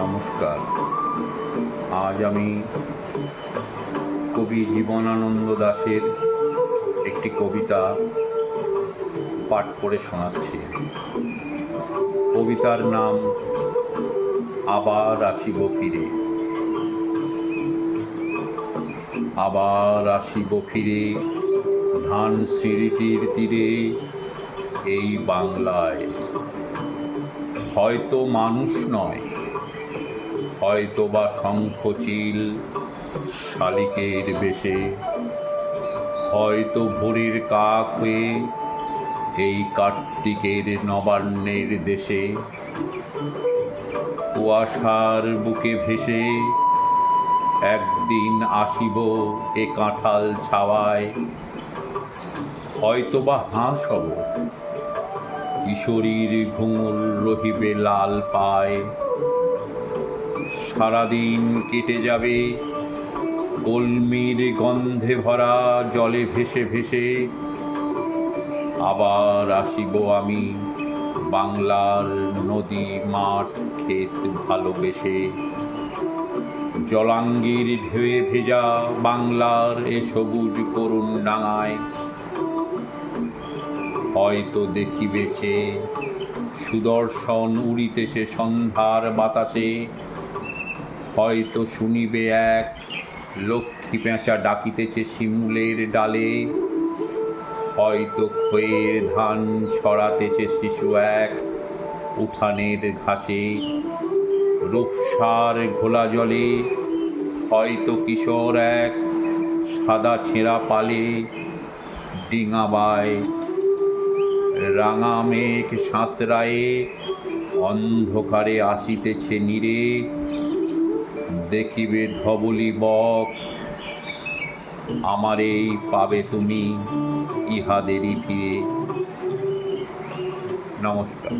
নমস্কার। আজ আমি কবি জীবনানন্দ দাশের একটি কবিতা পাঠ করে শোনাচ্ছি। কবিতার নাম আবার আসিব ফিরে। আবার আসিব ফিরে ধান সিঁড়িটির তীরে, এই বাংলায় হয়তো মানুষ নয়, হয়তো বা শঙ্খচিল শালিকের বেশে, হয়তো ভোরের কাক হয়ে এই কার্তিকের নবান্নের দেশে কুয়াশার বুকে ভেসে একদিন আসিব এ কাঁঠাল ছাওয়ায়। হয়তো বা হাঁস হব, কিশোরীর ঘুঙুর রহিবে লাল পায়। সারাদিন কেটে যাবে কলমির গন্ধে ভরা জলে ভেসে ভেসে। আবার আসিব আমি বাংলার নদী মাঠ ক্ষেত ভালোবেসে। জলাঙ্গির ঢেউয়ে ভেজা বাংলার এ সবুজ করুণ ডাঙায় হয়তো দেখিবে সে সুদর্শন উড়িতেছে সন্ধ্যার বাতাসে। হয়তো শুনিবে এক লক্ষ্মী পেঁচা ডাকিতেছে শিমুলের ডালে। হয়তো খয়ের ধান ছড়াতেছে শিশু এক উঠানের ঘাসে রূপসার ঘোলা জলে। হয়তো কিশোর এক সাদা ছেঁড়া পালে ডিঙাবায়। রাঙা মেঘ সাঁতরায়ে অন্ধকারে আসিতেছে নীরে, দেখিবে ধবলি বক আমারেই পাবে তুমি ইহাদেরই ফিরে। নমস্কার।